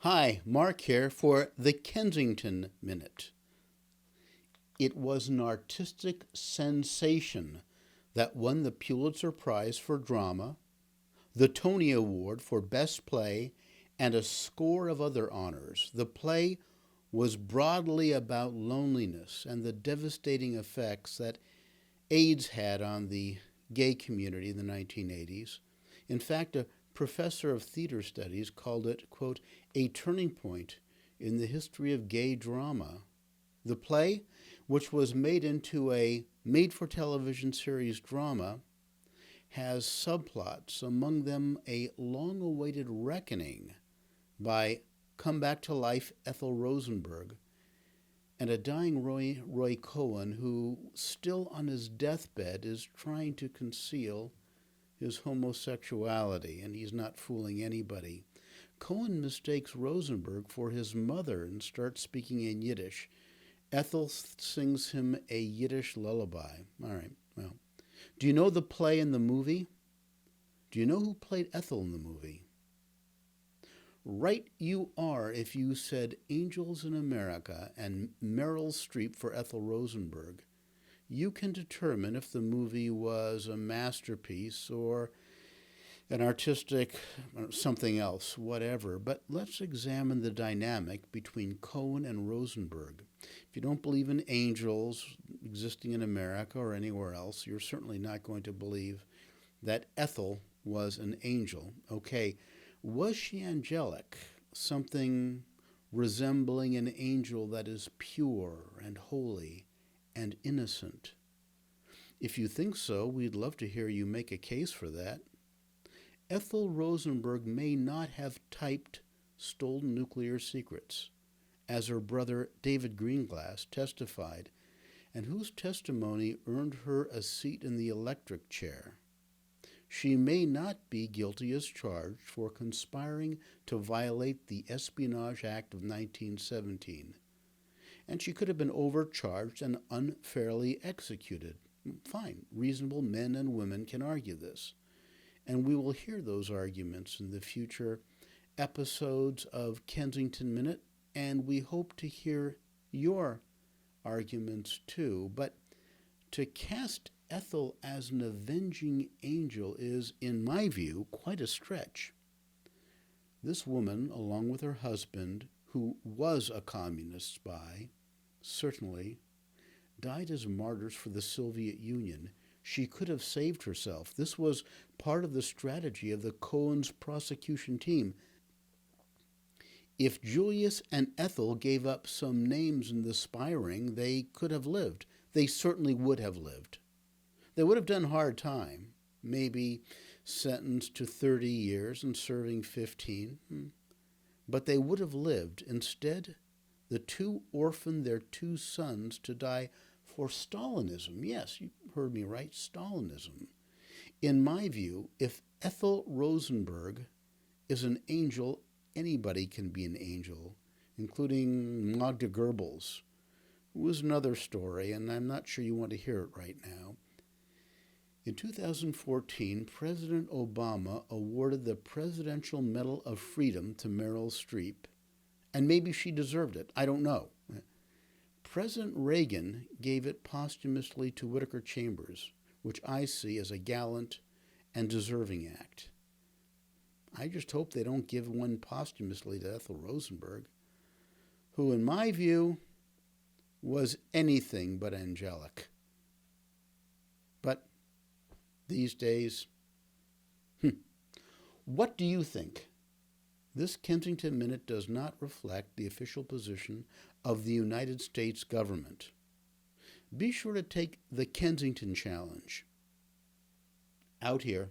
Hi, Mark here for the Kensington Minute. It was an artistic sensation that won the Pulitzer Prize for Drama, the Tony Award for Best Play, and a score of other honors. The play was broadly about loneliness and the devastating effects that AIDS had on the gay community in the 1980s. In fact, a professor of theater studies called it, quote, a turning point in the history of gay drama. The play, which was made into a made-for-television series drama, has subplots, among them a long-awaited reckoning by come-back-to-life Ethel Rosenberg and a dying Roy Cohn who, still on his deathbed, is trying to conceal his homosexuality, and he's not fooling anybody. Cohn mistakes Rosenberg for his mother and starts speaking in Yiddish. Ethel sings him a Yiddish lullaby. All right, well. Do you know the play and the movie? Do you know who played Ethel in the movie? Right you are if you said Angels in America and Meryl Streep for Ethel Rosenberg. You can determine if the movie was a masterpiece or an artistic something else, whatever. But let's examine the dynamic between Cohn and Rosenberg. If you don't believe in angels existing in America or anywhere else, you're certainly not going to believe that Ethel was an angel. Okay, was she angelic? Something resembling an angel that is pure and holy and innocent? If you think so, we'd love to hear you make a case for that. Ethel Rosenberg may not have typed stolen nuclear secrets, as her brother David Greenglass testified, and whose testimony earned her a seat in the electric chair. She may not be guilty as charged for conspiring to violate the Espionage Act of 1917. And she could have been overcharged and unfairly executed. Fine, reasonable men and women can argue this. And we will hear those arguments in the future episodes of Kensington Minute, and we hope to hear your arguments too. But to cast Ethel as an avenging angel is, in my view, quite a stretch. This woman, along with her husband, who was a communist spy, certainly, died as martyrs for the Soviet Union. She could have saved herself. This was part of the strategy of the Cohen's prosecution team. If Julius and Ethel gave up some names in the spy ring, they could have lived. They certainly would have lived. They would have done hard time, maybe sentenced to 30 years and serving 15, but they would have lived. Instead, the two orphaned their two sons to die for Stalinism. Yes, you heard me right, Stalinism. In my view, if Ethel Rosenberg is an angel, anybody can be an angel, including Magda Goebbels, who was another story, and I'm not sure you want to hear it right now. In 2014, President Obama awarded the Presidential Medal of Freedom to Meryl Streep, and maybe she deserved it. I don't know. President Reagan gave it posthumously to Whittaker Chambers, which I see as a gallant and deserving act. I just hope they don't give one posthumously to Ethel Rosenberg, who, in my view, was anything but angelic. But these days, what do you think? This Kensington Minute does not reflect the official position of the United States government. Be sure to take the Kensington Challenge. Out here.